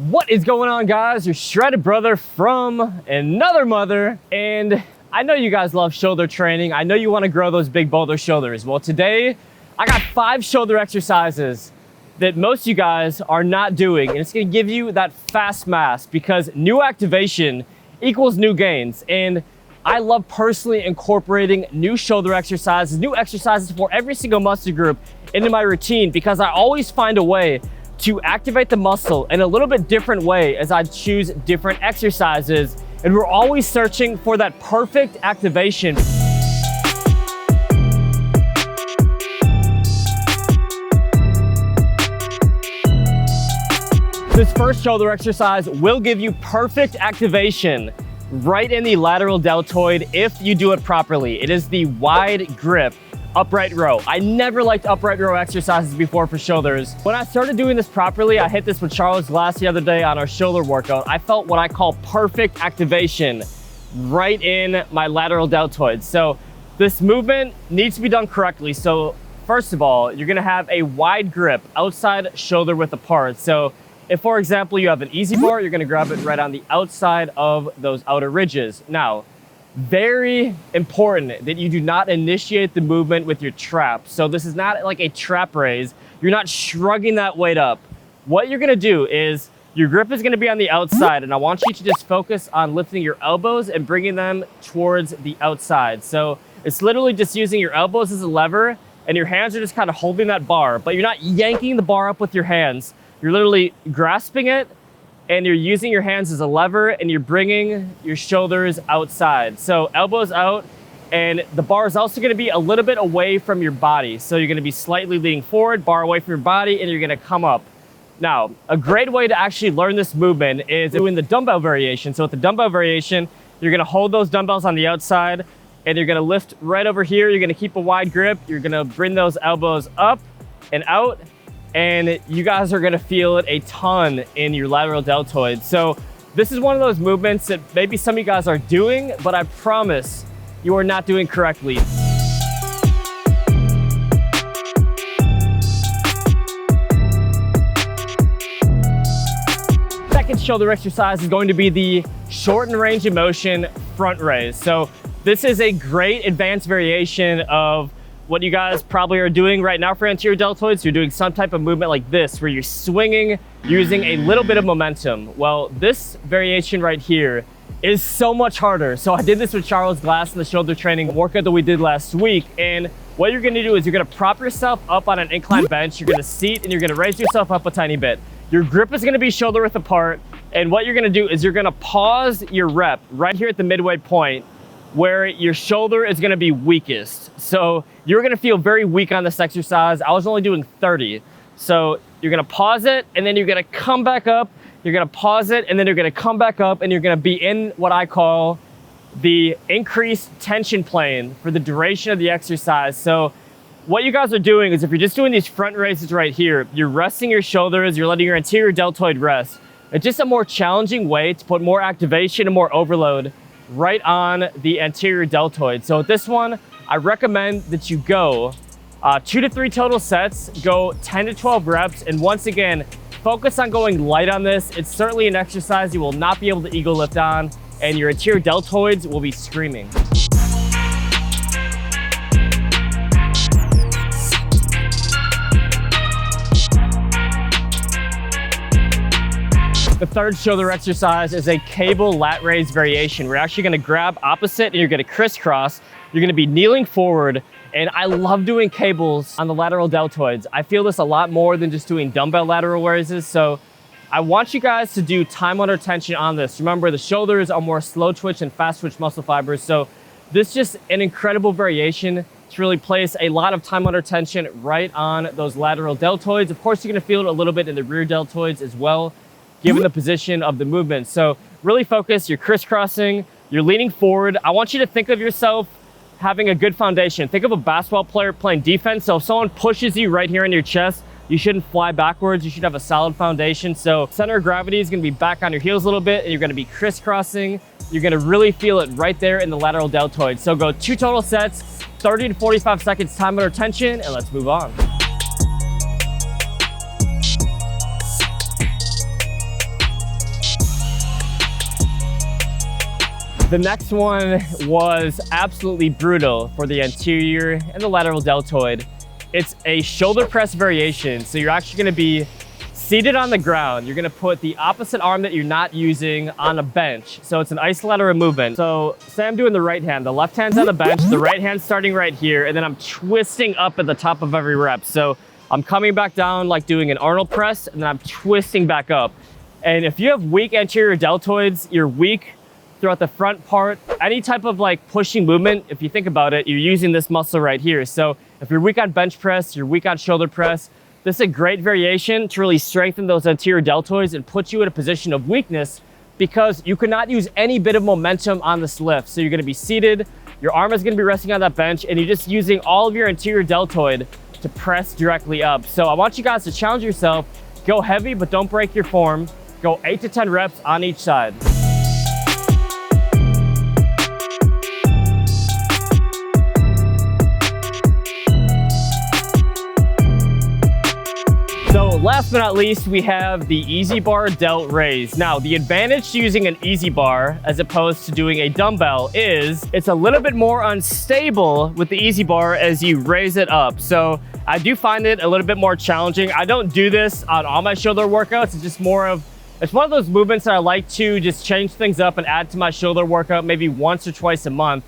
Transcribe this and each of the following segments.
What is going on, guys? Your shredded brother from another mother, and I know you guys love shoulder training. I know you want to grow those big boulder shoulders. Well, today I got 5 shoulder exercises that most of you guys are not doing, and it's going to give you that fast mass because new activation equals new gains. And I love personally incorporating new shoulder exercises, new exercises for every single muscle group into my routine because I always find a way to activate the muscle in a little bit different way as I choose different exercises. And we're always searching for that perfect activation. This first shoulder exercise will give you perfect activation right in the lateral deltoid if you do it properly. It is the wide grip upright row. I never liked upright row exercises before for shoulders. When I started doing this properly, I hit this with Charles Glass the other day on our shoulder workout. I felt what I call perfect activation right in my lateral deltoid. So this movement needs to be done correctly. So first of all, you're gonna have a wide grip outside shoulder width apart. So if, for example, you have an easy bar, you're gonna grab it right on the outside of those outer ridges. Now, very important that you do not initiate the movement with your trap. So this is not like a trap raise. You're not shrugging that weight up. What you're gonna do is your grip is gonna be on the outside, and I want you to just focus on lifting your elbows and bringing them towards the outside. So it's literally just using your elbows as a lever, and your hands are just kind of holding that bar, but you're not yanking the bar up with your hands. You're literally grasping it, and you're using your hands as a lever, and you're bringing your shoulders outside. So elbows out, and the bar is also gonna be a little bit away from your body. So you're gonna be slightly leaning forward, bar away from your body, and you're gonna come up. Now, a great way to actually learn this movement is doing the dumbbell variation. So with the dumbbell variation, you're gonna hold those dumbbells on the outside, and you're gonna lift right over here. You're gonna keep a wide grip. You're gonna bring those elbows up and out, and you guys are gonna feel it a ton in your lateral deltoid. So this is one of those movements that maybe some of you guys are doing, but I promise you are not doing correctly. Second shoulder exercise is going to be the shortened range of motion front raise. So this is a great advanced variation of what you guys probably are doing right now for anterior deltoids. You're doing some type of movement like this, where you're swinging using a little bit of momentum. Well, this variation right here is so much harder. So I did this with Charles Glass in the shoulder training workout that we did last week. And what you're gonna do is you're gonna prop yourself up on an incline bench. You're gonna seat, and you're gonna raise yourself up a tiny bit. Your grip is gonna be shoulder width apart. And what you're gonna do is you're gonna pause your rep right here at the midway point, where your shoulder is gonna be weakest. So you're gonna feel very weak on this exercise. I was only doing 30. So you're gonna pause it, and then you're gonna come back up. You're gonna pause it, and then you're gonna come back up, and you're gonna be in what I call the increased tension plane for the duration of the exercise. So what you guys are doing is, if you're just doing these front raises right here, you're resting your shoulders, you're letting your anterior deltoid rest. It's just a more challenging way to put more activation and more overload right on the anterior deltoid. So with this one, I recommend that you go 2 to 3 total sets, go 10 to 12 reps, and once again, focus on going light on this. It's certainly an exercise you will not be able to ego lift on, and your anterior deltoids will be screaming. The third shoulder exercise is a cable lat raise variation. We're actually gonna grab opposite, and you're gonna crisscross. You're gonna be kneeling forward, and I love doing cables on the lateral deltoids. I feel this a lot more than just doing dumbbell lateral raises, so I want you guys to do time under tension on this. Remember, the shoulders are more slow twitch and fast twitch muscle fibers, so this is just an incredible variation to really place a lot of time under tension right on those lateral deltoids. Of course, you're gonna feel it a little bit in the rear deltoids as well, given the position of the movement. So really focus, you're crisscrossing, you're leaning forward. I want you to think of yourself having a good foundation. Think of a basketball player playing defense. So if someone pushes you right here in your chest, you shouldn't fly backwards. You should have a solid foundation. So center of gravity is gonna be back on your heels a little bit, and you're gonna be crisscrossing. You're gonna really feel it right there in the lateral deltoid. So go 2 total sets, 30 to 45 seconds time under tension, and let's move on. The next one was absolutely brutal for the anterior and the lateral deltoid. It's a shoulder press variation. So you're actually gonna be seated on the ground. You're gonna put the opposite arm that you're not using on a bench. So it's an isolateral movement. So say I'm doing the right hand, the left hand's on the bench, the right hand's starting right here, and then I'm twisting up at the top of every rep. So I'm coming back down like doing an Arnold press, and then I'm twisting back up. And if you have weak anterior deltoids, you're weak throughout the front part. Any type of like pushing movement, if you think about it, you're using this muscle right here. So if you're weak on bench press, you're weak on shoulder press, this is a great variation to really strengthen those anterior deltoids and put you in a position of weakness, because you cannot use any bit of momentum on this lift. So you're gonna be seated, your arm is gonna be resting on that bench, and you're just using all of your anterior deltoid to press directly up. So I want you guys to challenge yourself, go heavy, but don't break your form. Go 8 to 10 reps on each side. So last but not least, we have the easy bar delt raise. Now, the advantage to using an easy bar as opposed to doing a dumbbell is it's a little bit more unstable with the easy bar as you raise it up. So I do find it a little bit more challenging. I don't do this on all my shoulder workouts. It's just more of, it's one of those movements that I like to just change things up and add to my shoulder workout maybe once or twice a month.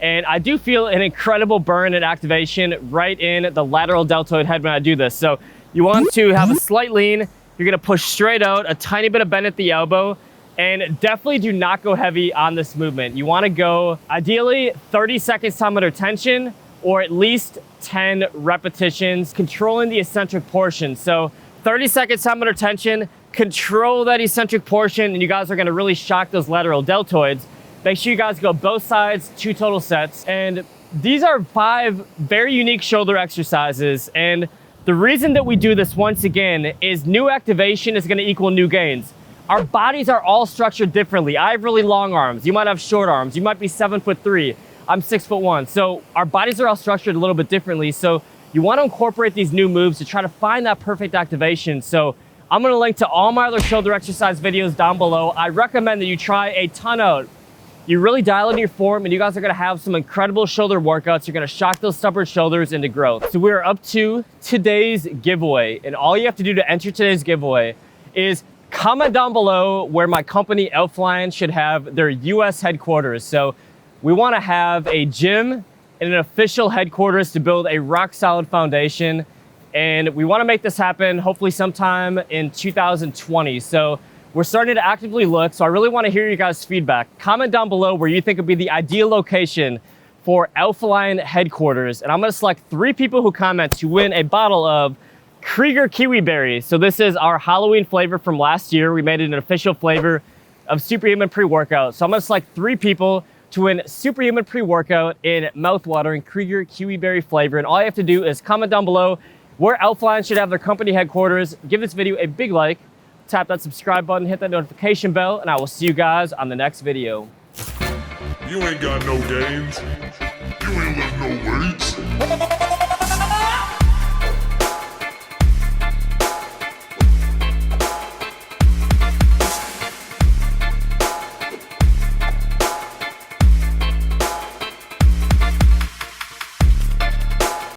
And I do feel an incredible burn and activation right in the lateral deltoid head when I do this. So you want to have a slight lean. You're gonna push straight out, a tiny bit of bend at the elbow, and definitely do not go heavy on this movement. You wanna go ideally 30 seconds time under tension, or at least 10 repetitions, controlling the eccentric portion. So 30 seconds time under tension, control that eccentric portion, and you guys are gonna really shock those lateral deltoids. Make sure you guys go both sides, 2 total sets. And these are 5 very unique shoulder exercises. And the reason that we do this once again is new activation is gonna equal new gains. Our bodies are all structured differently. I have really long arms. You might have short arms. You might be 7'3". I'm 6'1". So our bodies are all structured a little bit differently. So you wanna incorporate these new moves to try to find that perfect activation. So I'm gonna link to all my other shoulder exercise videos down below. I recommend that you try a ton out. You really dial in your form, and you guys are gonna have some incredible shoulder workouts. You're gonna shock those stubborn shoulders into growth. So we're up to today's giveaway, and all you have to do to enter today's giveaway is comment down below where my company Outflying should have their US headquarters. So we wanna have a gym and an official headquarters to build a rock solid foundation. And we wanna make this happen hopefully sometime in 2020. So we're starting to actively look, so I really wanna hear you guys' feedback. Comment down below where you think would be the ideal location for Outflying headquarters. And I'm gonna select 3 people who comment to win a bottle of Krieger Kiwi Berry. So this is our Halloween flavor from last year. We made it an official flavor of Superhuman pre-workout. So I'm gonna select 3 people to win Superhuman pre-workout in mouthwatering Krieger Kiwi Berry flavor. And all you have to do is comment down below where Outflying should have their company headquarters. Give this video a big like, tap that subscribe button, hit that notification bell, and I will see you guys on the next video. You ain't got no gains. You ain't lift no weights.